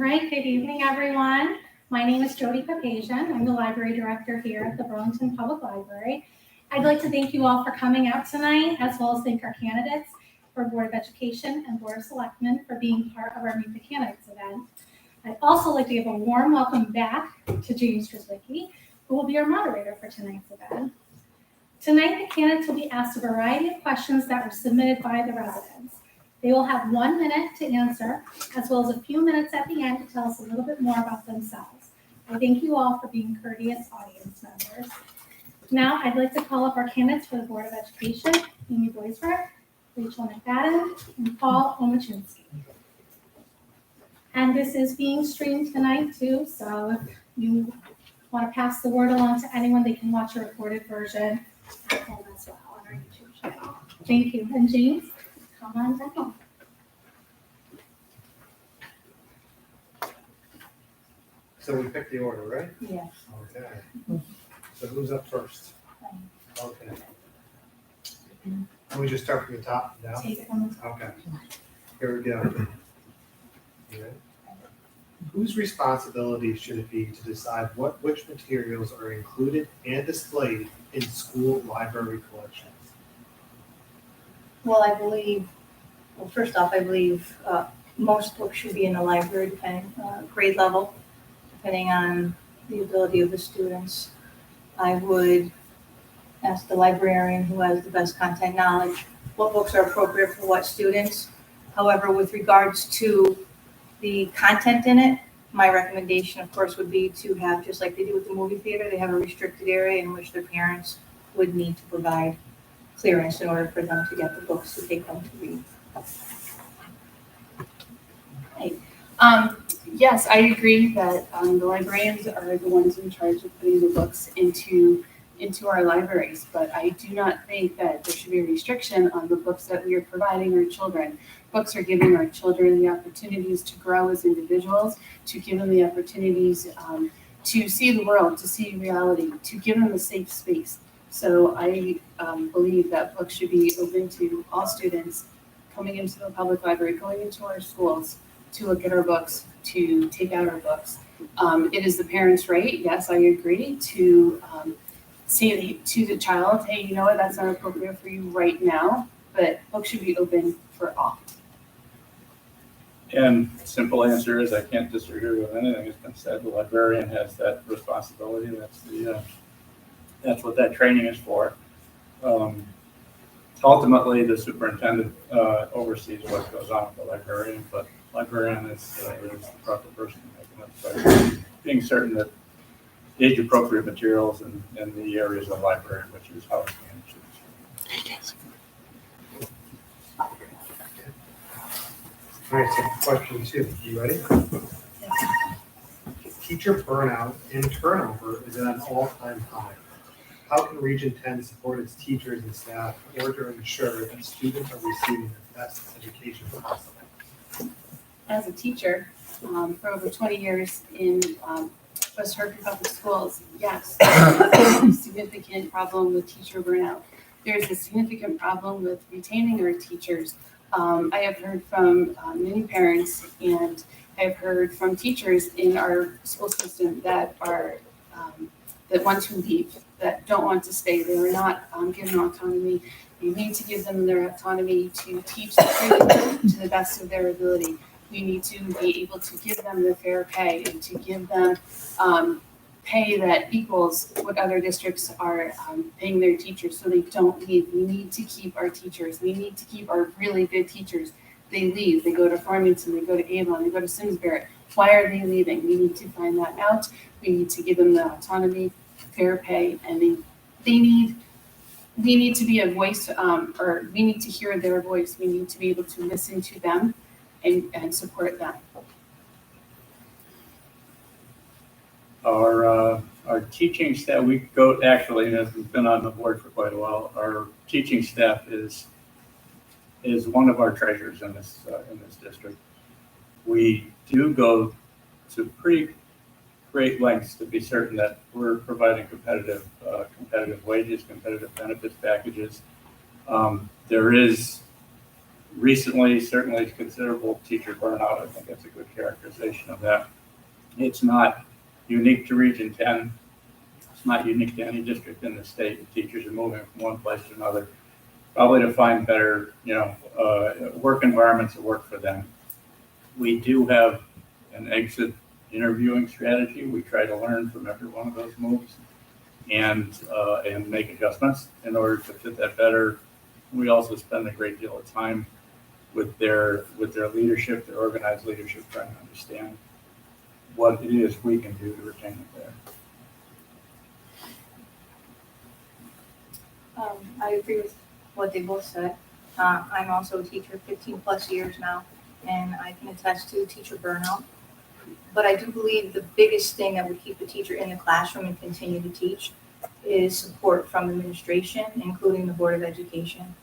right, good evening, everyone. My name is Jody Papazian. I'm the library director here at the Burlington Public Library. I'd like to thank you all for coming out tonight, as well as thank our candidates for Board of Education and Board of Selectmen for being part of our Meet the Candidates event. I'd also like to give a warm welcome back to James Trzwicki, who will be our moderator for tonight's event. Tonight, the candidates will be asked a variety of questions that were submitted by the residents. They will have 1 minute to answer, as well as a few minutes at the end to tell us a little bit more about themselves. I thank you all for being courteous audience members. Now, I'd like to call up our candidates for the Board of Education, Amy Boisbert, Rachel McFadden, and Paul Omachinsky. And this is being streamed tonight too, so if you want to pass the word along to anyone, they can watch a recorded version at home as well on our YouTube channel. Thank you. And James, come on down. So we picked the order, right? Yes. Okay. So who's up first? Okay. Can we just start from the top down? Take it from the top. Okay. Here we go. You ready? Whose responsibility should it be to decide which materials are included and displayed in school library collections? Well, first off, I believe most books should be in the library, depending grade level, depending on the ability of the students. I would ask the librarian who has the best content knowledge what books are appropriate for what students. However, with regards to the content in it, my recommendation, of course, would be to have, just like they do with the movie theater, they have a restricted area in which their parents would need to provide clearance in order for them to get the books to take them to read. Yes, I agree that the librarians are the ones in charge of putting the books into our libraries, but I do not think that there should be a restriction on the books that we are providing our children. Books are giving our children the opportunities to grow as individuals, to give them the opportunities to see the world, to see reality, to give them a safe space. So I believe that books should be open to all students coming into the public library, going into our schools to look at our books, to take out our books. It is the parents' right, yes, I agree, to say to the child, hey, you know what, that's not appropriate for you right now, but books should be open for all. And simple answer is I can't disagree with anything that's been said. The librarian has that responsibility. That's what that training is for. Ultimately, the superintendent oversees what goes on with the librarian, but librarian is the proper person to make that choice, being certain that age-appropriate materials in the areas of the library, which is how it's managed. All right, so question 2. You ready? Teacher burnout and turnover is at an all-time high. How can Region 10 support its teachers and staff in order to ensure that students are receiving the best education possible? As a teacher for over 20 years in West Hartford Public Schools, yes, there's a significant problem with teacher burnout. There's a significant problem with retaining our teachers. I have heard from many parents, and I have heard from teachers in our school system that are that want to leave, that don't want to stay. They are not given autonomy. We need to give them their autonomy to teach the curriculum to the best of their ability. We need to be able to give them their fair pay and to give them pay that equals what other districts are paying their teachers so they don't leave. We need to keep our teachers. We need to keep our really good teachers. They leave. They go to Farmington. They go to Avon. They go to Simsbury. Why are they leaving? We need to find that out. We need to give them the autonomy, fair pay, and we need to be a voice, or we need to hear their voice. We need to be able to listen to them and support them. Our teaching staff, we go actually, as we've been on the board for quite a while, our teaching staff is one of our treasures in this district. We do go to pretty great lengths to be certain that we're providing competitive wages, competitive benefits packages. There is Recently, certainly considerable teacher burnout. I think that's a good characterization of that. It's not unique to Region 10. It's not unique to any district in the state. Teachers are moving from one place to another, probably to find better, work environments that work for them. We do have an exit interviewing strategy. We try to learn from every one of those moves and make adjustments in order to fit that better. We also spend a great deal of time with their leadership, their organized leadership, trying to understand what it is we can do to retain it there. I agree with what they both said. I'm also a teacher 15 plus years now, and I can attest to teacher burnout. But I do believe the biggest thing that would keep the teacher in the classroom and continue to teach is support from administration, including the Board of Education.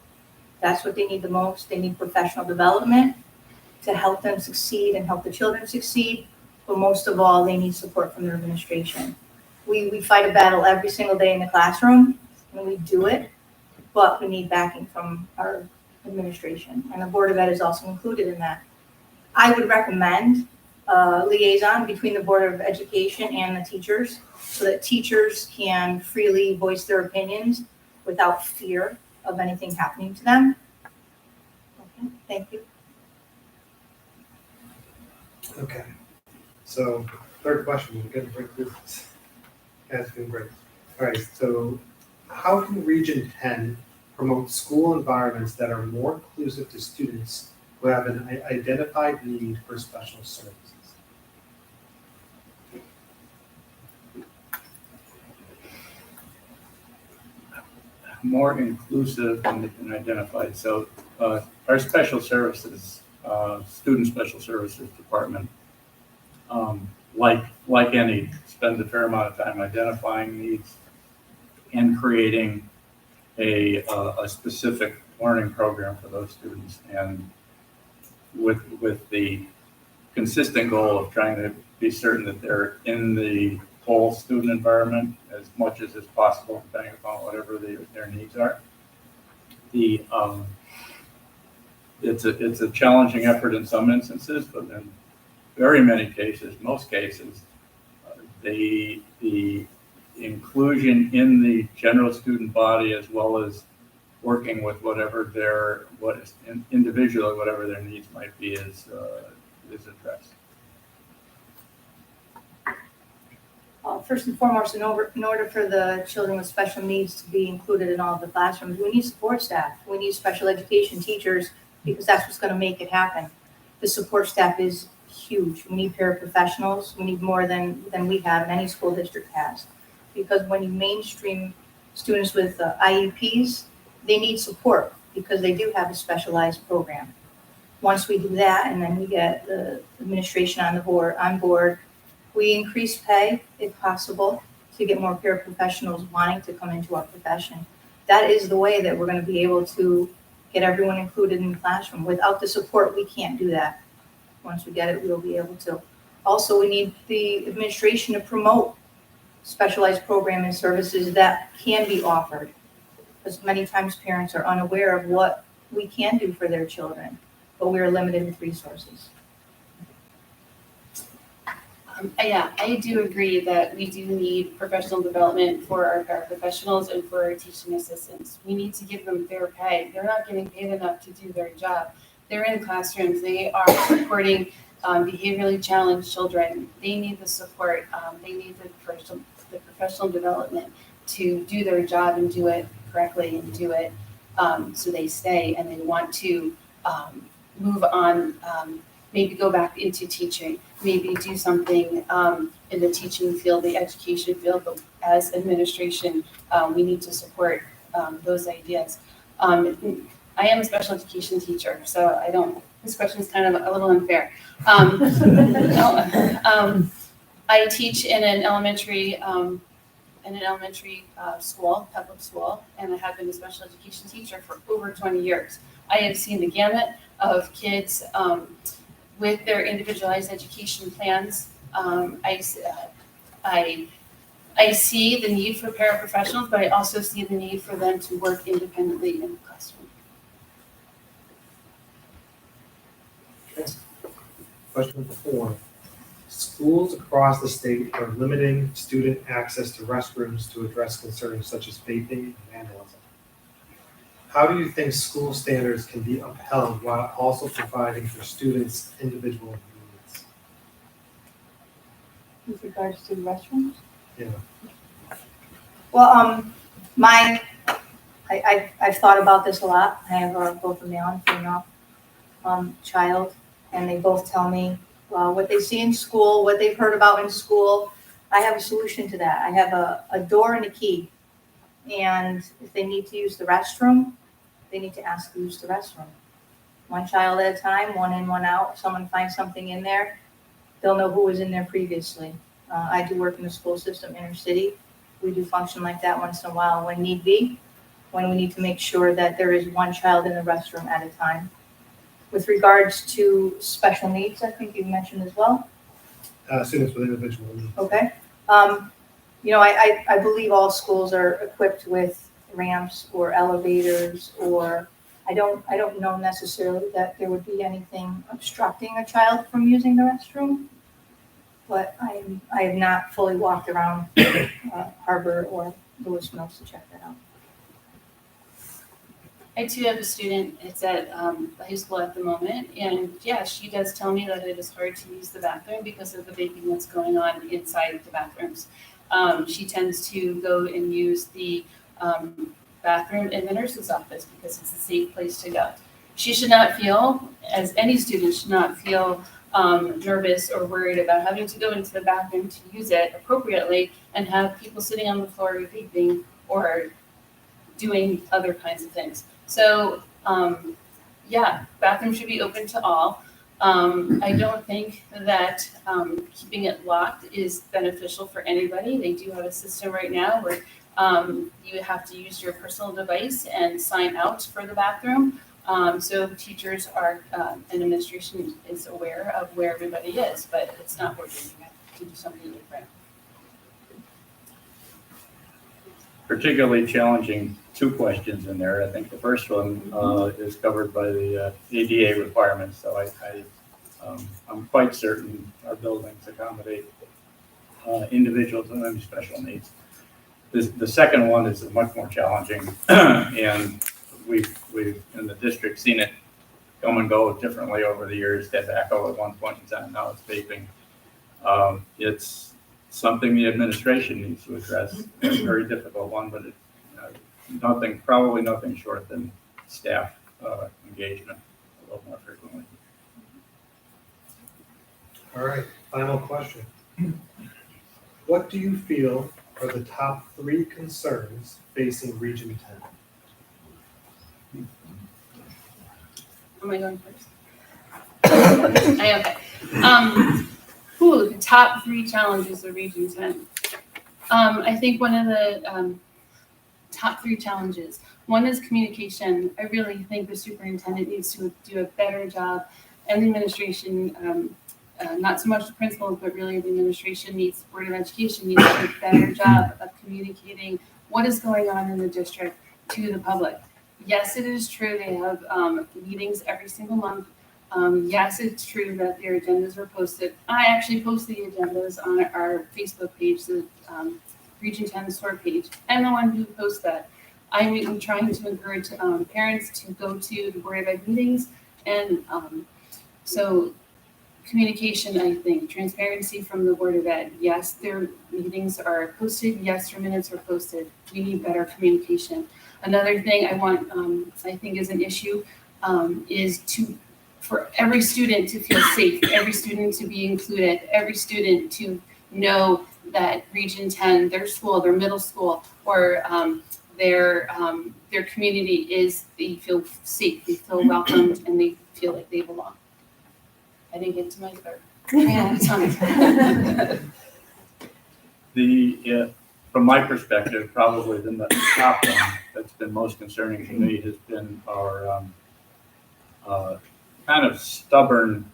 That's what they need the most. They need professional development to help them succeed and help the children succeed. But most of all, they need support from their administration. We fight a battle every single day in the classroom, and we do it, but we need backing from our administration. And the Board of Ed is also included in that. I would recommend a liaison between the Board of Education and the teachers so that teachers can freely voice their opinions without fear of anything happening to them. Okay, thank you. Okay. So third question, we're getting right through this. That's been great. All right, so how can Region 10 promote school environments that are more inclusive to students who have an identified need for special services? More inclusive and identified. So our special services, student special services department, like any, spends a fair amount of time identifying needs and creating a specific learning program for those students, and with the consistent goal of trying to be certain that they're in the whole student environment as much as is possible, depending upon whatever their needs are. It's a challenging effort in some instances, but in very many cases, most cases, the inclusion in the general student body, as well as working with individually whatever their needs might be, is addressed. First and foremost, in order for the children with special needs to be included in all of the classrooms, we need support staff. We need special education teachers, because that's what's going to make it happen. The support staff is huge. We need paraprofessionals. We need more than we have and any school district has. Because when you mainstream students with IEPs, they need support because they do have a specialized program. Once we do that, and then we get the administration on board, we increase pay, if possible, to get more paraprofessionals wanting to come into our profession. That is the way that we're going to be able to get everyone included in the classroom. Without the support, we can't do that. Once we get it, we'll be able to. Also, we need the administration to promote specialized programming services that can be offered, because many times parents are unaware of what we can do for their children, but we are limited with resources. Yeah, I do agree that we do need professional development for our paraprofessionals and for our teaching assistants. We need to give them fair pay. They're not getting paid enough to do their job. They're in classrooms. They are supporting behaviorally challenged children. They need the support. They need the professional development to do their job and do it correctly and do it so they stay and they want to move on, maybe go back into teaching, maybe do something in the teaching field, the education field, but as administration, we need to support those ideas. I am a special education teacher, so this question is kind of a little unfair. I teach in an elementary school, public school, and I have been a special education teacher for over 20 years. I have seen the gamut of kids with their individualized education plans. I see the need for paraprofessionals, but I also see the need for them to work independently in the classroom. Question 4. Schools across the state are limiting student access to restrooms to address concerns such as vaping and vandalism. How do you think school standards can be upheld while also providing for students' individual needs? With regards to restrooms? Yeah. Well, I've thought about this a lot. I have both a male and female child, and they both tell me what they see in school, what they've heard about in school. I have a solution to that. I have a door and a key, and if they need to use the restroom, they need to ask to use the restroom. One child at a time, one in, one out. If someone finds something in there, they'll know who was in there previously. I do work in the school system inner city. We do function like that once in a while when need be, when we need to make sure that there is one child in the restroom at a time. With regards to special needs, I think you mentioned as well. Students with individual needs. Okay. I believe all schools are equipped with ramps or elevators, or I don't know necessarily that there would be anything obstructing a child from using the restroom, but I have not fully walked around Harbor or Lewis Mills to check that out. I too have a student, it's at the high school at the moment, and yeah, she does tell me that it is hard to use the bathroom because of the vaping that's going on inside the bathrooms. She tends to go and use the bathroom in the nurse's office because it's a safe place to go. She should not feel, as any student should not feel nervous or worried about having to go into the bathroom to use it appropriately and have people sitting on the floor vaping or doing other kinds of things. So, bathrooms should be open to all. I don't think that keeping it locked is beneficial for anybody. They do have a system right now where you have to use your personal device and sign out for the bathroom. So teachers are and administration is aware of where everybody is, but it's not working. You have to do something different. Particularly challenging 2 questions in there. I think the first one is covered by the ADA requirements, so I'm quite certain our buildings accommodate individuals with any special needs. The second one is much more challenging, and we've in the district seen it come and go differently over the years. Tobacco at one point in time, now it's vaping. It's something the administration needs to address. It's a very difficult one, but probably nothing short than staff engagement a little more frequently. All right, final question. What do you feel are the top 3 concerns facing Region 10? Am I going first? Okay. The top 3 challenges of Region 10. I think one of the top 3 challenges, one is communication. I really think the superintendent needs to do a better job, and the administration, not so much the principals, but really the administration needs, the Board of Education needs to do a better job of communicating what is going on in the district to the public. Yes, it is true they have meetings every single month. Yes, it's true that their agendas are posted. I actually post the agendas on our Facebook page, the Region 10 store page. I'm the one who posts that. I'm trying to encourage parents to go to the Board of Ed meetings, and so communication, I think, transparency from the Board of Ed. Yes, their meetings are posted. Yes, their minutes are posted. We need better communication. Another thing I think is an issue is for every student to feel safe, every student to be included, every student to know that Region 10, their school, their middle school, or their community they feel safe, they feel welcomed, and they feel like they belong. I didn't get to my third. From my perspective, probably the top one that's been most concerning to me has been our kind of stubborn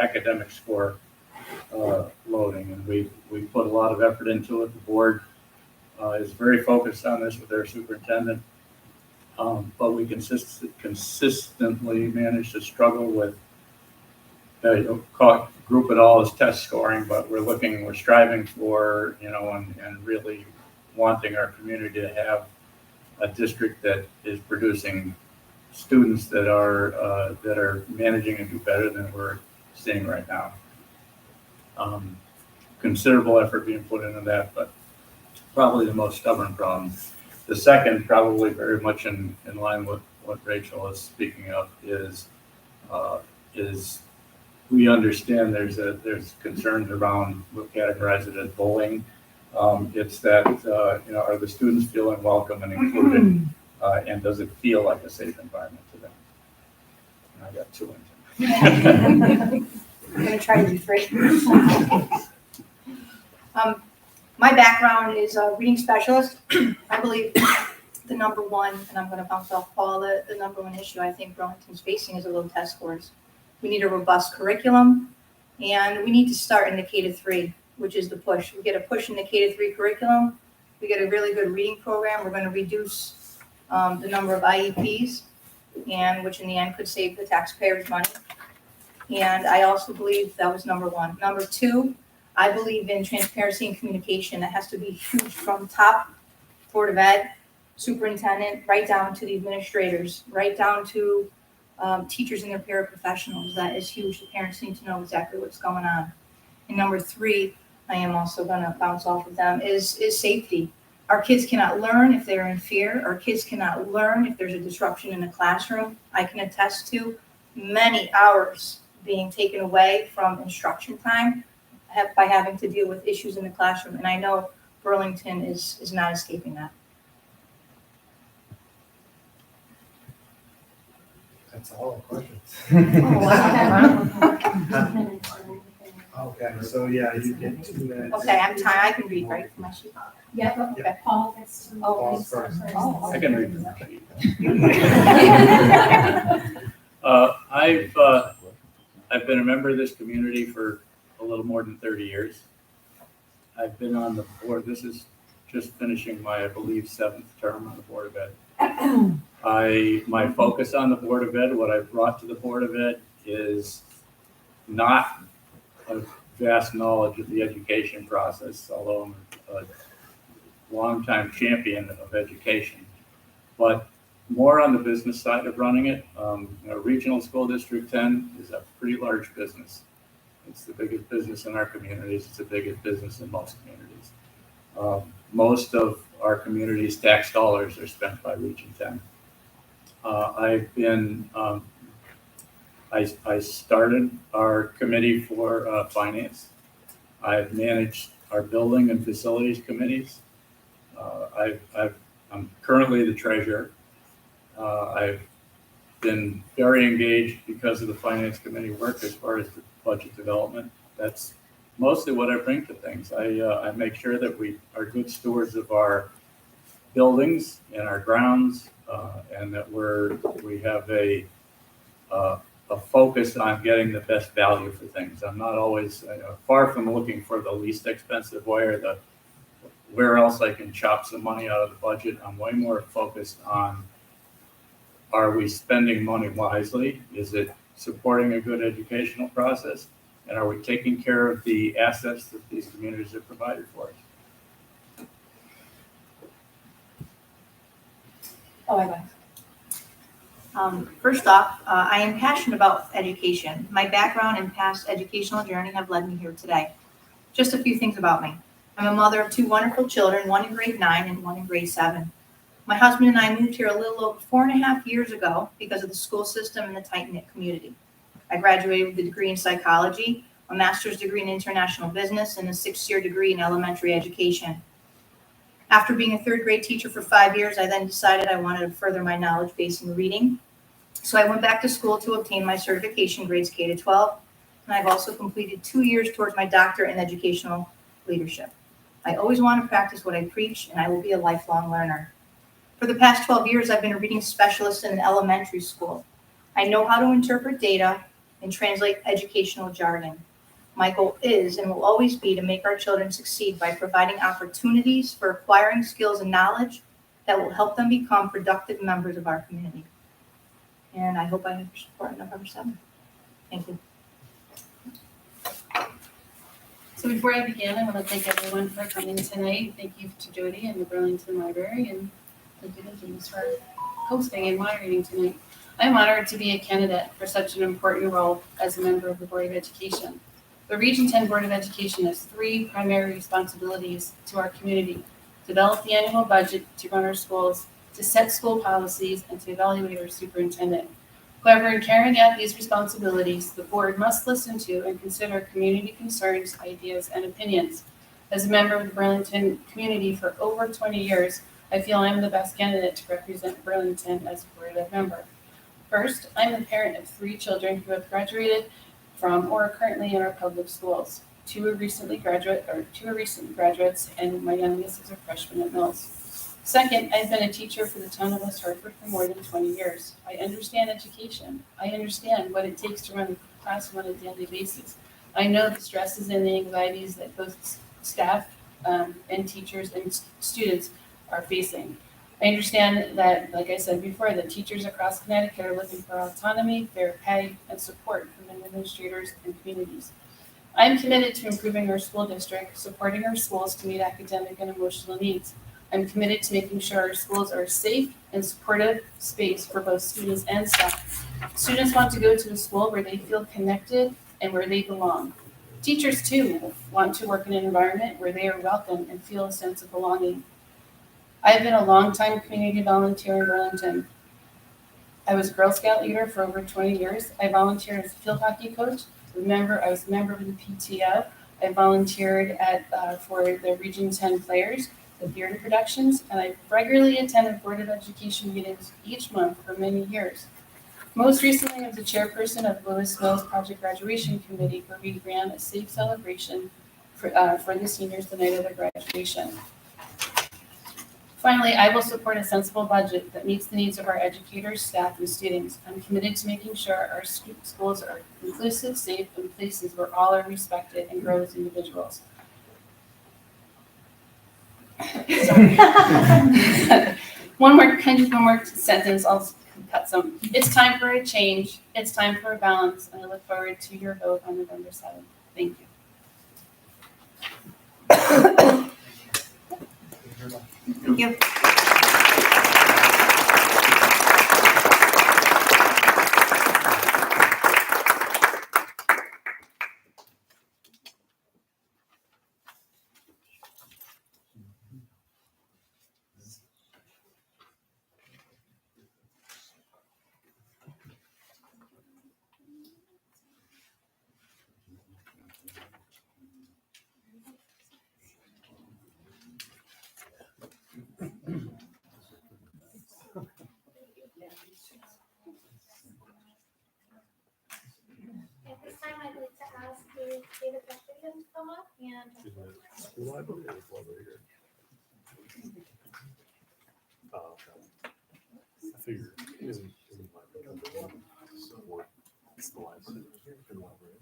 academic score loading, and we put a lot of effort into it. The board is very focused on this with their superintendent, but we consistently manage to struggle with group it all as test scoring, but we're striving for, and really wanting our community to have a district that is producing students that are managing to do better than we're seeing right now. Considerable effort being put into that, but probably the most stubborn problem. The second, probably very much in line with what Rachel is speaking of, is we understand there's concerns around, we'll categorize it as bullying. It's that, are the students feeling welcome and included, and does it feel like a safe environment to them? And I got two in. I'm gonna try to do three. My background is a reading specialist. I believe the number one, and I'm gonna bounce off Paul, the number one issue I think Burlington's facing is a low test scores. We need a robust curriculum, and we need to start in the K-3, which is the push. We get a push in the K-3 curriculum. We get a really good reading program. We're gonna reduce the number of IEPs, and which in the end could save the taxpayers money. And I also believe that was number one. Number two, I believe in transparency and communication. That has to be huge from top Board of Ed, superintendent, right down to the administrators, right down to teachers and their paraprofessionals. That is huge. The parents need to know exactly what's going on. And number three, I am also gonna bounce off of them, is safety. Our kids cannot learn if they're in fear. Our kids cannot learn if there's a disruption in the classroom. I can attest to many hours being taken away from instruction time by having to deal with issues in the classroom. And I know Burlington is not escaping that. That's all the questions. Okay, so yeah, you get 2 minutes. Okay, I'm tired. I can read right from my sheet. Yeah, Okay. Paul gets to. Paul's first. I can read from the sheet. I've been a member of this community for a little more than 30 years. I've been on the board. This is just finishing my, I believe, 7th term on the Board of Ed. My focus on the Board of Ed, what I've brought to the Board of Ed, is not a vast knowledge of the education process, although I'm a longtime champion of education, but more on the business side of running it. Regional School District 10 is a pretty large business. It's the biggest business in our communities. It's the biggest business in most communities. Most of our community's tax dollars are spent by Region 10. I started our committee for finance. I've managed our building and facilities committees. I'm currently the treasurer. I've been very engaged because of the finance committee work as far as the budget development. That's mostly what I bring to things. I make sure that we are good stewards of our buildings and our grounds, and that we have a focus on getting the best value for things. I'm not always far from looking for the least expensive way or where else I can chop some money out of the budget. I'm way more focused on, are we spending money wisely? Is it supporting a good educational process? And are we taking care of the assets that these communities have provided for us? Oh, I got. First off, I am passionate about education. My background and past educational journey have led me here today. Just a few things about me. I'm a mother of 2 wonderful children, one in grade 9 and one in grade 7. My husband and I moved here a little over 4.5 years ago because of the school system and the tight-knit community. I graduated with a degree in psychology, a master's degree in international business, and a 6-year degree in elementary education. After being a 3rd grade teacher for 5 years, I then decided I wanted to further my knowledge base in reading. So I went back to school to obtain my certification grades K-12, and I've also completed 2 years towards my doctorate in educational leadership. I always want to practice what I preach, and I will be a lifelong learner. For the past 12 years, I've been a reading specialist in an elementary school. I know how to interpret data and translate educational jargon. My goal is and will always be to make our children succeed by providing opportunities for acquiring skills and knowledge that will help them become productive members of our community. And I hope I have support on November 7th. Thank you. So before I begin, I want to thank everyone for coming tonight. Thank you to Jody and the Burlington Library, and thank you to James for hosting and moderating tonight. I'm honored to be a candidate for such an important role as a member of the Board of Education. The Region 10 Board of Education has three primary responsibilities to our community: develop the annual budget to run our schools, to set school policies, and to evaluate our superintendent. However, in carrying out these responsibilities, the board must listen to and consider community concerns, ideas, and opinions. As a member of the Burlington community for over 20 years, I feel I'm the best candidate to represent Burlington as a Board of Member. First, I'm the parent of 3 children who have graduated from or are currently in our public schools. 2 are recent graduates, and my youngest is a freshman at Mills. Second, I've been a teacher for the town of West Hartford for more than 20 years. I understand education. I understand what it takes to run a classroom on a daily basis. I know the stresses and the anxieties that both staff and teachers and students are facing. I understand that, like I said before, that teachers across Connecticut are looking for autonomy, fair pay, and support from administrators and communities. I am committed to improving our school district, supporting our schools to meet academic and emotional needs. I'm committed to making sure our schools are a safe and supportive space for both students and staff. Students want to go to a school where they feel connected and where they belong. Teachers, too, want to work in an environment where they are welcome and feel a sense of belonging. I have been a longtime community volunteer in Burlington. I was Girl Scout leader for over 20 years. I volunteered as a field hockey coach. I was a member of the PTO. I volunteered for the Region 10 players, the theater productions, and I regularly attended Board of Education meetings each month for many years. Most recently, I was the chairperson of Lewis Mills Project Graduation Committee, where we ran a safe celebration for the seniors the night of their graduation. Finally, I will support a sensible budget that meets the needs of our educators, staff, and students. I'm committed to making sure our schools are inclusive, safe, and places where all are respected and grow as individuals. Sorry. one more sentence. I'll cut some. It's time for a change. It's time for a balance, and I look forward to your vote on November 7th. Thank you. Thank you. At this time, I'd like to ask David Beckman to come up and. School library or library here? Oh, okay. I figured it isn't library. So what? It's the library. In the library.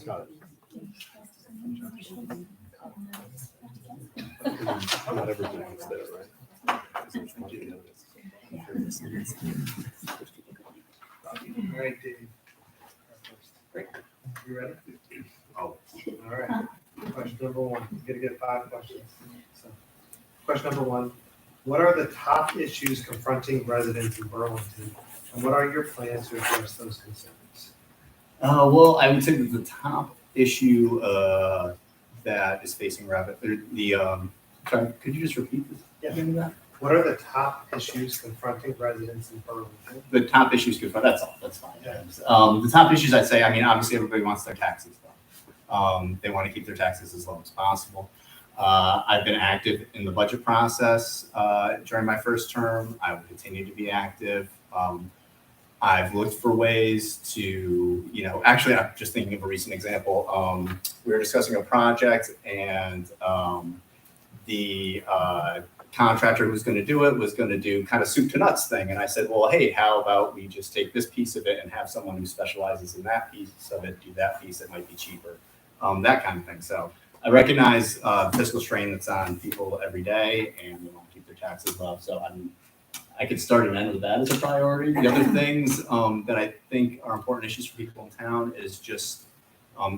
Got it. Not everything is there, right? There's money in it. All right, Dave. You ready? Oh. All right. Question number 1. You're gonna get 5 questions. So, question number 1. What are the top issues confronting residents in Burlington, and what are your plans to address those concerns? Well, I would say that the top issue that is facing sorry, could you just repeat this? Yeah. What are the top issues confronting residents in Burlington? The top issues, that's all, that's fine. Yeah. The top issues, I'd say, I mean, obviously everybody wants their taxes low. They want to keep their taxes as low as possible. I've been active in the budget process during my first term. I will continue to be active. I've looked for ways to, actually, I'm just thinking of a recent example. We were discussing a project, and the contractor who was going to do it was going to do kind of soup to nuts thing. And I said, well, hey, how about we just take this piece of it and have someone who specializes in that piece of it do that piece that might be cheaper, that kind of thing. So I recognize fiscal strain that's on people every day, and they want to keep their taxes low. So I could start and end with that as a priority. The other things that I think are important issues for people in town is just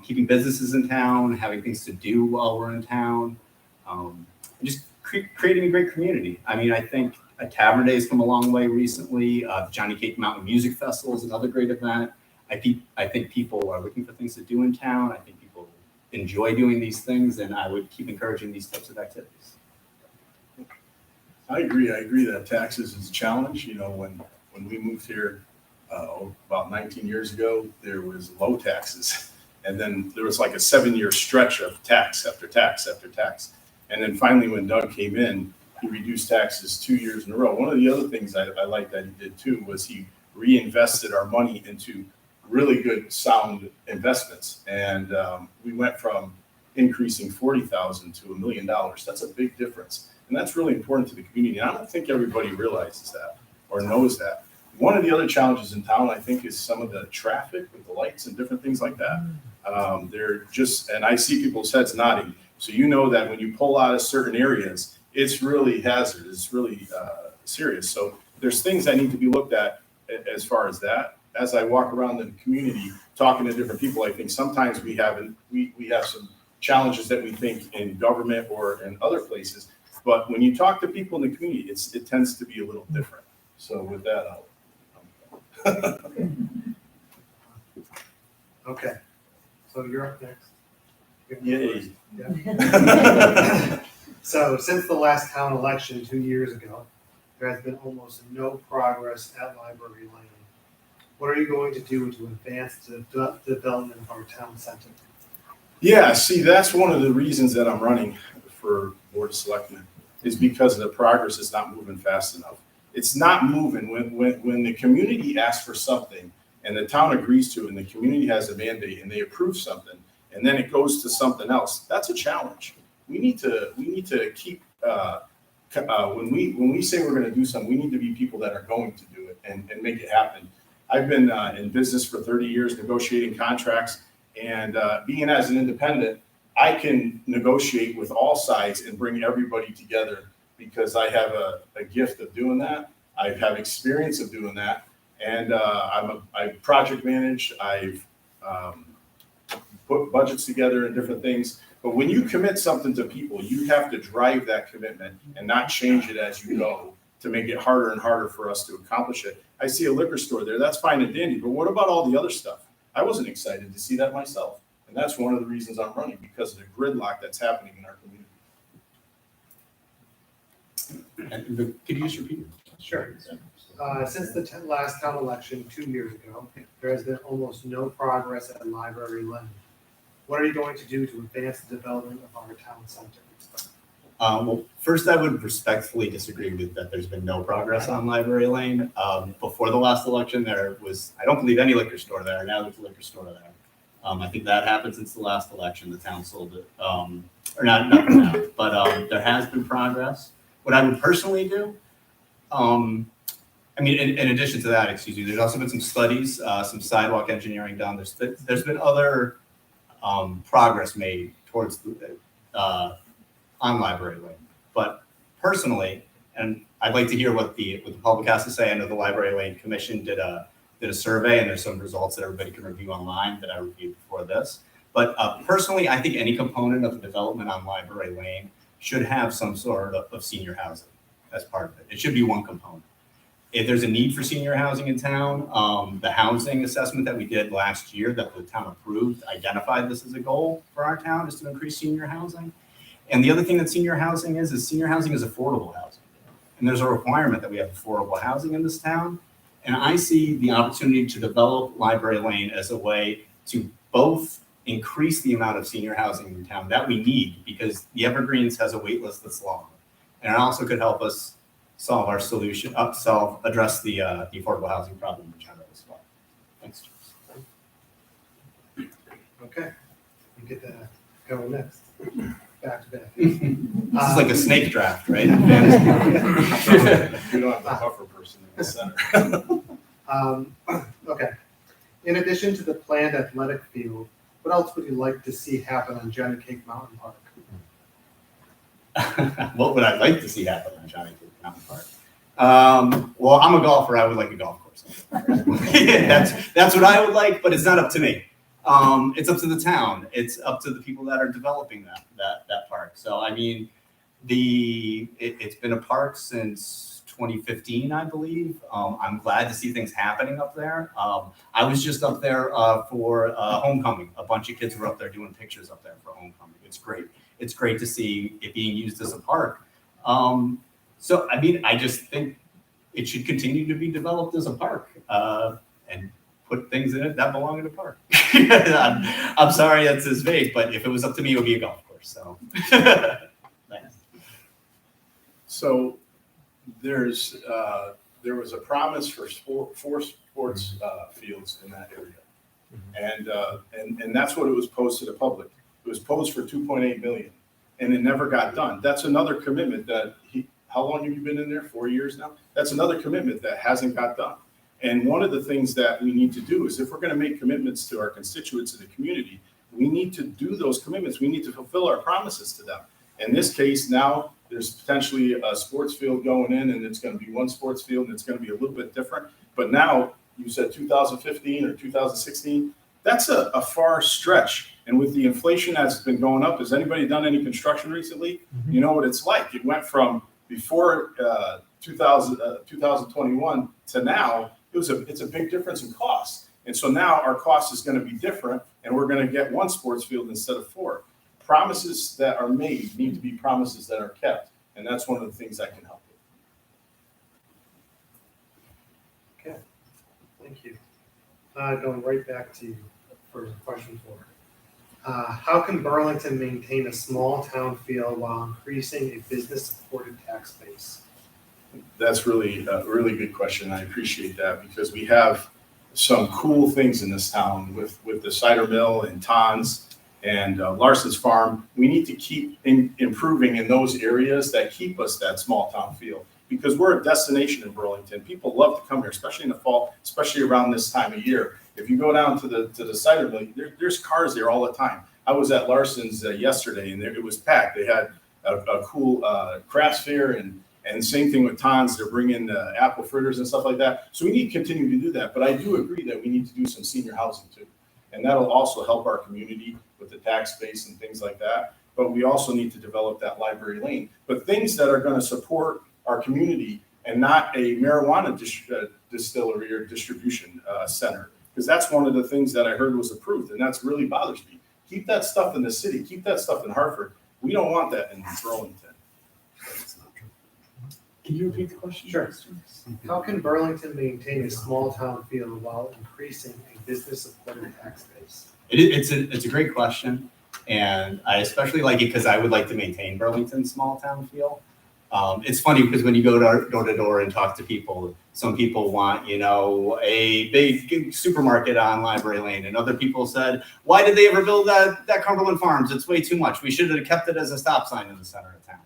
keeping businesses in town, having things to do while we're in town, and just creating a great community. I mean, I think a Tavern Day has come a long way recently. The Johnny Cake Mountain Music Festival is another great event. I think people are looking for things to do in town. I think people enjoy doing these things, and I would keep encouraging these types of activities. I agree that taxes is a challenge. You know, when we moved here about 19 years ago, there was low taxes. And then there was like a 7-year stretch of tax after tax after tax. And then finally, when Doug came in, he reduced taxes 2 years in a row. One of the other things I liked that he did too was he reinvested our money into really good, sound investments. And we went from increasing $40,000 to $1 million. That's a big difference. And that's really important to the community. And I don't think everybody realizes that or knows that. One of the other challenges in town, I think, is some of the traffic with the lights and different things like that. They're just, and I see people's heads nodding. So you know that when you pull out of certain areas, it's really hazardous. It's really serious. So there's things that need to be looked at as far as that. As I walk around the community talking to different people, I think sometimes we have some challenges that we think in government or in other places. But when you talk to people in the community, it tends to be a little different. So with that, Okay, so you're up next. Yay. Yeah. So since the last town election 2 years ago, there has been almost no progress at Library Lane. What are you going to do to advance the development of our town center? Yeah, see, that's one of the reasons that I'm running for Board of Selectmen is because the progress is not moving fast enough. It's not moving when the community asks for something and the town agrees to it and the community has a mandate and they approve something and then it goes to something else. That's a challenge. We need to keep when we say we're going to do something, we need to be people that are going to do it and make it happen. I've been in business for 30 years, negotiating contracts, and being as an independent, I can negotiate with all sides and bring everybody together because I have a gift of doing that. I have experience of doing that, and I've project managed. I've put budgets together and different things. But when you commit something to people, you have to drive that commitment and not change it as you go to make it harder and harder for us to accomplish it. I see a liquor store there. That's fine and dandy, but what about all the other stuff? I wasn't excited to see that myself. And that's one of the reasons I'm running, because of the gridlock that's happening in our community. And could you just repeat it? Sure. Since the last town election 2 years ago, there has been almost no progress at Library Lane. What are you going to do to advance the development of our town center? Well, first, I would respectfully disagree with that. There's been no progress on Library Lane. Before the last election, there was, I don't believe, any liquor store there. Now there's a liquor store there. I think that happened since the last election. The town sold it, or not now, but there has been progress. What I would personally do, I mean, in addition to that, excuse me, there's also been some studies, some sidewalk engineering done. There's been other progress made towards on Library Lane. But personally, and I'd like to hear what the public has to say. I know the Library Lane Commission did a survey, and there's some results that everybody can review online that I reviewed before this. But personally, I think any component of the development on Library Lane should have some sort of senior housing as part of it. It should be one component. If there's a need for senior housing in town, the housing assessment that we did last year that the town approved identified this as a goal for our town, is to increase senior housing. And the other thing that senior housing is senior housing is affordable housing. And there's a requirement that we have affordable housing in this town. And I see the opportunity to develop Library Lane as a way to both increase the amount of senior housing in town that we need, because the Evergreens has a wait list that's long. And it also could help us solve our solution, address the affordable housing problem in general as well. Thanks, James. Okay, you get that going next. Back to back. This is like a snake draft, right? We don't have the buffer person in the center. Okay. In addition to the planned athletic field, what else would you like to see happen on Johnny Cake Mountain Park? What would I like to see happen on Johnny Cake Mountain Park? Well, I'm a golfer. I would like a golf course. That's what I would like, but it's not up to me. It's up to the town. It's up to the people that are developing that park. So I mean, it's been a park since 2015, I believe. I'm glad to see things happening up there. I was just up there for homecoming. A bunch of kids were up there doing pictures up there for homecoming. It's great. It's great to see it being used as a park. So, I mean, I just think it should continue to be developed as a park and put things in it that belong in a park. I'm sorry that's as vague, but if it was up to me, it would be a golf course. So, thanks. So there was a promise for four sports fields in that area. And that's what it was posed to the public. It was posed for 2.8 million and it never got done. That's another commitment that how long have you been in there? 4 years now? That's another commitment that hasn't got done. And one of the things that we need to do is if we're going to make commitments to our constituents in the community, we need to do those commitments. We need to fulfill our promises to them. In this case, now there's potentially a sports field going in and it's going to be one sports field and it's going to be a little bit different. But now you said 2015 or 2016, that's a far stretch. And with the inflation that's been going up, has anybody done any construction recently? You know what it's like. It went from before 2021 to now, it's a big difference in cost. And so now our cost is going to be different and we're going to get one sports field instead of four. Promises that are made need to be promises that are kept. And that's one of the things that can help with. Okay, thank you. Going right back to you for question 4. How can Burlington maintain a small town feel while increasing a business-supported tax base? That's really a really good question. I appreciate that because we have some cool things in this town with the cider mill and Tons and Larson's Farm. We need to keep improving in those areas that keep us that small town feel because we're a destination in Burlington. People love to come here, especially in the fall, especially around this time of year. If you go down to the cider mill, there's cars there all the time. I was at Larson's yesterday and it was packed. They had a cool crafts fair and same thing with Tons. They're bringing apple fritters and stuff like that. So we need to continue to do that. But I do agree that we need to do some senior housing too. And that'll also help our community with the tax base and things like that. But we also need to develop that library lane. But things that are going to support our community and not a marijuana distillery or distribution center. Because that's one of the things that I heard was approved. And that's really bothers me. Keep that stuff in the city. Keep that stuff in Hartford. We don't want that in Burlington. Can you repeat the question? Sure. How can Burlington maintain a small town feel while increasing a business-supported tax base? It's a great question, and I especially like it because I would like to maintain Burlington's small town feel. It's funny because when you go door to door and talk to people, some people want, a big supermarket on Library Lane, and other people said, "Why did they ever build that Cumberland Farms? It's way too much. We should have kept it as a stop sign in the center of town."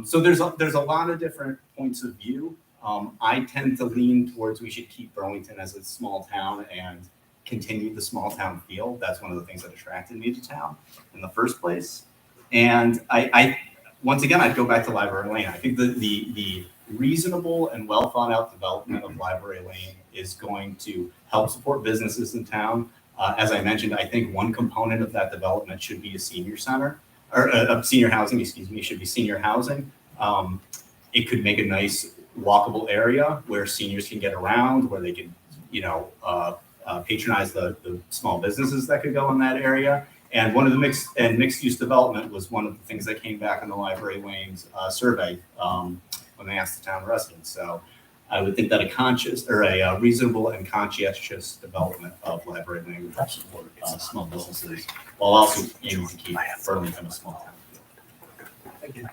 So there's a lot of different points of view. I tend to lean towards we should keep Burlington as a small town and continue the small town feel. That's one of the things that attracted me to town in the first place. And I once again, I'd go back to Library Lane. I think the reasonable and well thought out development of Library Lane is going to help support businesses in town. As I mentioned, I think one component of that development should be a senior center. Or senior housing, should be senior housing. It could make a nice walkable area where seniors can get around, where they can, patronize the small businesses that could go in that area. And one of the mixed use development was one of the things that came back in the Library Lane's survey when they asked the town residents. So I would think that a reasonable and conscientious development of Library Lane would help support small businesses while also aiming to keep Burlington a small town. Thank you.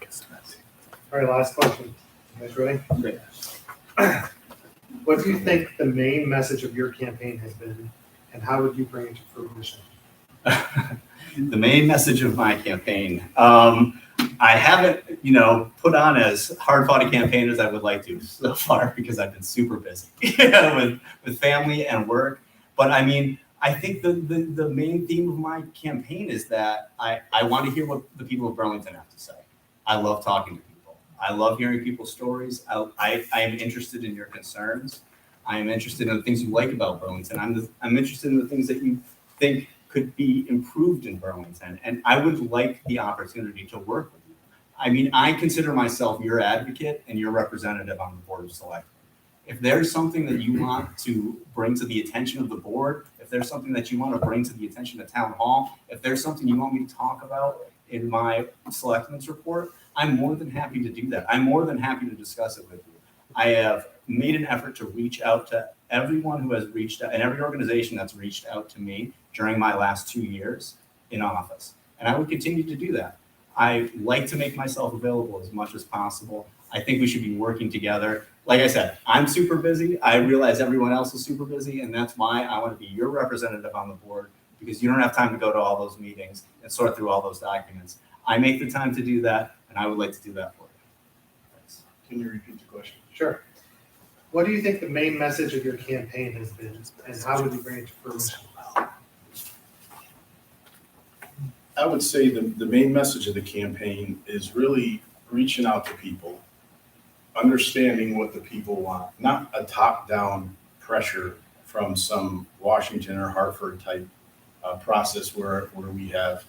All right, last question. You guys ready? Great. What do you think the main message of your campaign has been, and how would you bring it to fruition? The main message of my campaign, I haven't, put on as hard-fought a campaign as I would like to so far because I've been super busy with family and work. But I mean, I think the main theme of my campaign is that I want to hear what the people of Burlington have to say. I love talking to people. I love hearing people's stories. I am interested in your concerns. I am interested in the things you like about Burlington. I'm interested in the things that you think could be improved in Burlington. And I would like the opportunity to work with you. I mean, I consider myself your advocate and your representative on the Board of Selectmen. If there's something that you want to bring to the attention of the board, if there's something that you want to bring to the attention of town hall, if there's something you want me to talk about in my selectmen's report, I'm more than happy to do that. I'm more than happy to discuss it with you. I have made an effort to reach out to everyone who has reached out and every organization that's reached out to me during my last 2 years in office. And I would continue to do that. I like to make myself available as much as possible. I think we should be working together. Like I said, I'm super busy. I realize everyone else is super busy, and that's why I want to be your representative on the board, because you don't have time to go to all those meetings and sort through all those documents. I make the time to do that, and I would like to do that for you. Thanks. Can you repeat the question? Sure. What do you think the main message of your campaign has been, and how would you bring it to fruition? I would say the main message of the campaign is really reaching out to people, understanding what the people want, not a top-down pressure from some Washington or Hartford type process where we have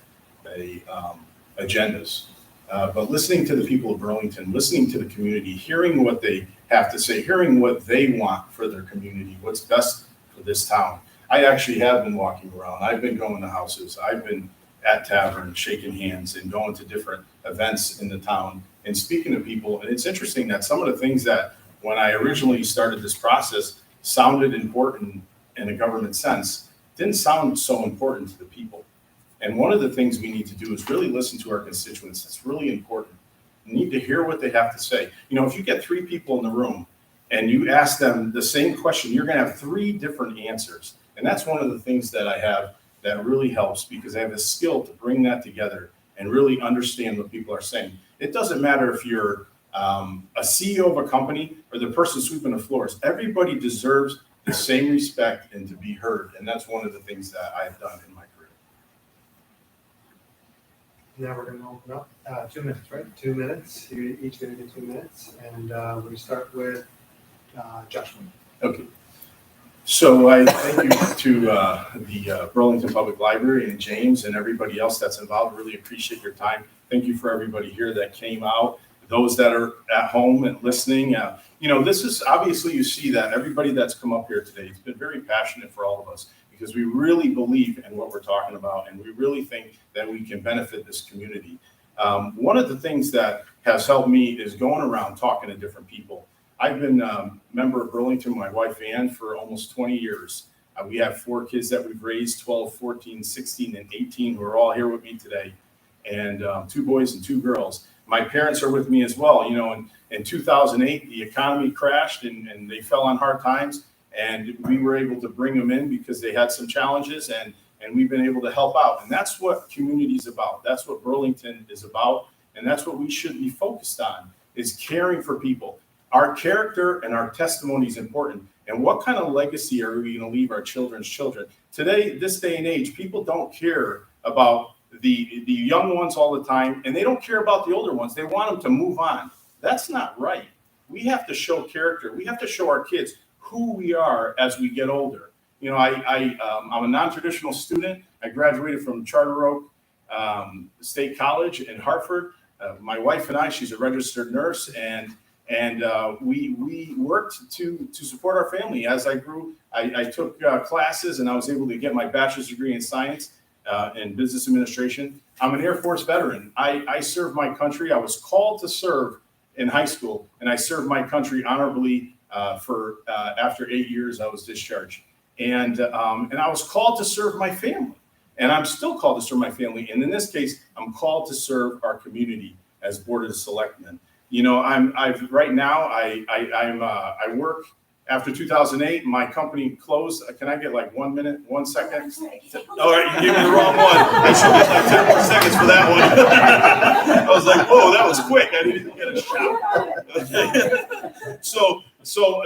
agendas. But listening to the people of Burlington, listening to the community, hearing what they have to say, hearing what they want for their community, what's best for this town. I actually have been walking around. I've been going to houses. I've been at taverns, shaking hands and going to different events in the town and speaking to people. And it's interesting that some of the things that when I originally started this process sounded important in a government sense, didn't sound so important to the people. And one of the things we need to do is really listen to our constituents. It's really important. You need to hear what they have to say. You know, if you get 3 people in the room and you ask them the same question, you're going to have 3 different answers. And that's one of the things that I have that really helps, because I have the skill to bring that together and really understand what people are saying. It doesn't matter if you're a CEO of a company or the person sweeping the floors. Everybody deserves the same respect and to be heard. And that's one of the things that I've done in my career. Now we're going to open up 2 minutes, right? 2 minutes. You're each going to get 2 minutes. And we start with Joshua. Okay. So I thank you to the Burlington Public Library and James and everybody else that's involved. Really appreciate your time. Thank you for everybody here that came out. Those that are at home and listening. You know, this is obviously, you see that everybody that's come up here today, it's been very passionate for all of us, because we really believe in what we're talking about, and we really think that we can benefit this community. One of the things that has helped me is going around talking to different people. I've been a member of Burlington, my wife Ann, for almost 20 years. We have 4 kids that we've raised, 12, 14, 16, and 18, who are all here with me today, and 2 boys and 2 girls. My parents are with me as well. You know, in 2008, the economy crashed and they fell on hard times, and we were able to bring them in because they had some challenges, and we've been able to help out. And that's what community is about. That's what Burlington is about, and that's what we should be focused on, is caring for people. Our character and our testimony is important. And what kind of legacy are we going to leave our children's children? Today, this day and age, people don't care about the young ones all the time, and they don't care about the older ones. They want them to move on. That's not right. We have to show character. We have to show our kids who we are as we get older. You know, I'm a non-traditional student. I graduated from Charter Oak State College in Hartford. My wife and I, she's a registered nurse, and we worked to support our family. As I grew, I took classes, and I was able to get my bachelor's degree in science and business administration. I'm an Air Force veteran. I served my country. I was called to serve in high school, and I served my country honorably for after 8 years, I was discharged. And I was called to serve my family, and I'm still called to serve my family. And in this case, I'm called to serve our community as Board of Selectmen. You know, right now I work. After 2008, my company closed. Can I get like 1 minute, 1 second? All right, you gave me the wrong one. I should get like 10 more seconds for that one. I was like, whoa, that was quick. I didn't even get a shout. So So,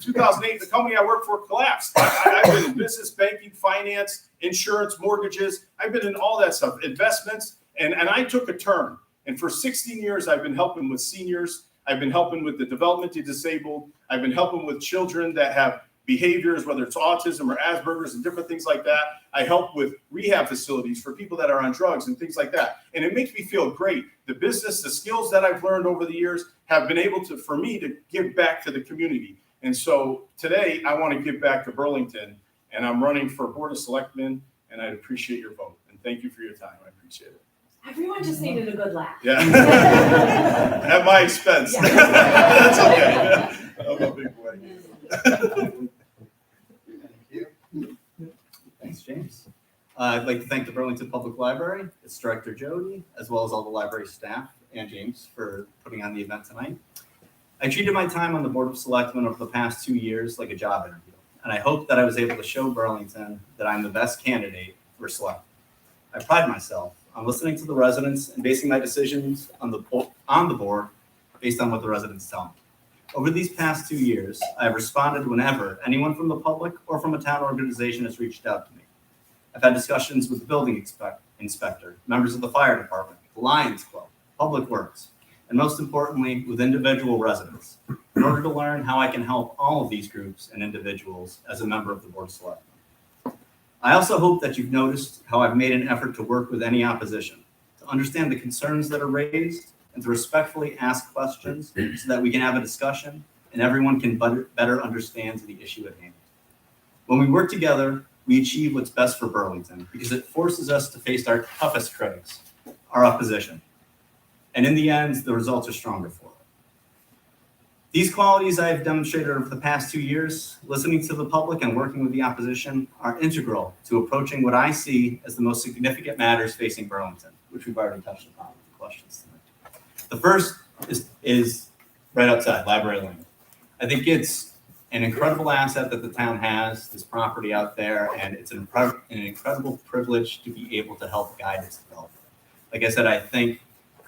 2008, the company I worked for collapsed. I've been in business, banking, finance, insurance, mortgages. I've been in all that stuff, investments, and I took a turn. And for 16 years, I've been helping with seniors. I've been helping with the developmentally disabled. I've been helping with children that have behaviors, whether it's autism or Asperger's and different things like that. I help with rehab facilities for people that are on drugs and things like that. And it makes me feel great. The business, the skills that I've learned over the years have been able to, for me to give back to the community. And so today I want to give back to Burlington, and I'm running for Board of Selectmen, and I'd appreciate your vote. And thank you for your time. I appreciate it. Everyone just needed a good laugh. Yeah. At my expense. Yeah. That's okay. I'm a big boy. Thanks, James. I'd like to thank the Burlington Public Library, its director Jody, as well as all the library staff and James for putting on the event tonight. I treated my time on the Board of Selectmen over the past 2 years like a job interview, and I hope that I was able to show Burlington that I'm the best candidate for Selectmen. I pride myself on listening to the residents and basing my decisions on the board based on what the residents tell me. Over these past 2 years, I have responded whenever anyone from the public or from a town organization has reached out to me. I've had discussions with the building inspector, members of the fire department, the Lions Club, Public Works, and most importantly, with individual residents, in order to learn how I can help all of these groups and individuals as a member of the Board of Selectmen. I also hope that you've noticed how I've made an effort to work with any opposition, to understand the concerns that are raised, and to respectfully ask questions so that we can have a discussion and everyone can better understand the issue at hand. When we work together, we achieve what's best for Burlington because it forces us to face our toughest critics, our opposition. And in the end, the results are stronger for it. These qualities I have demonstrated over the past 2 years, listening to the public and working with the opposition, are integral to approaching what I see as the most significant matters facing Burlington, which we've already touched upon with the questions tonight. The first is right outside, Library Lane. I think it's an incredible asset that the town has, this property out there, and it's an incredible privilege to be able to help guide its development. Like I said, I think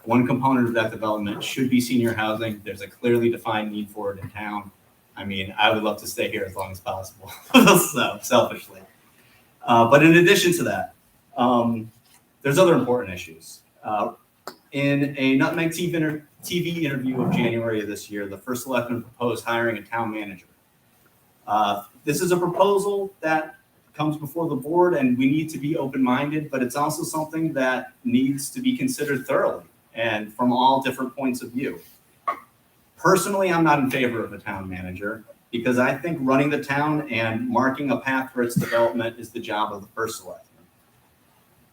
one component of that development should be senior housing. There's a clearly defined need for it in town. I mean, I would love to stay here as long as possible, so selfishly. But in addition to that, there's other important issues. In a Nutmeg TV interview of January of this year, the first selectman proposed hiring a town manager. This is a proposal that comes before the board, and we need to be open-minded, but it's also something that needs to be considered thoroughly and from all different points of view. Personally, I'm not in favor of a town manager because I think running the town and marking a path for its development is the job of the first selectman.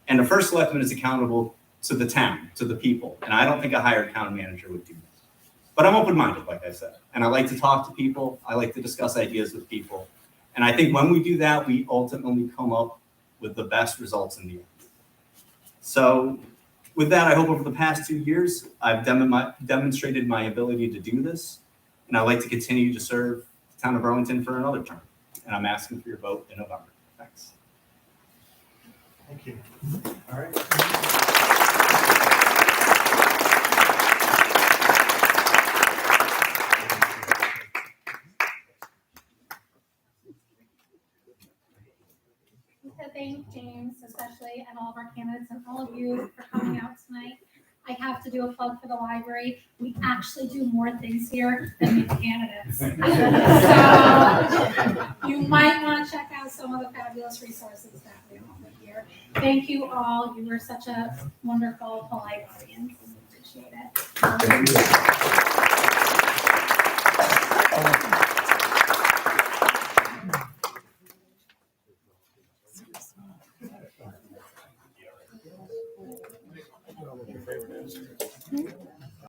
And the first selectman is accountable to the town, to the people, and I don't think a hired town manager would do this. But I'm open-minded, like I said, and I like to talk to people. I like to discuss ideas with people. And I think when we do that, we ultimately come up with the best results in the end. So with that, I hope over the past 2 years, I've demonstrated my ability to do this. And I'd like to continue to serve the town of Burlington for another term. And I'm asking for your vote in November. Thanks. Thank you. All right. To thank James especially and all of our candidates and all of you for coming out tonight. I have to do a plug for the library. We actually do more things here than meet the candidates. So you might want to check out some of the fabulous resources that we offer here. Thank you all. You were such a wonderful, polite audience. We appreciate it. Your favorite answer.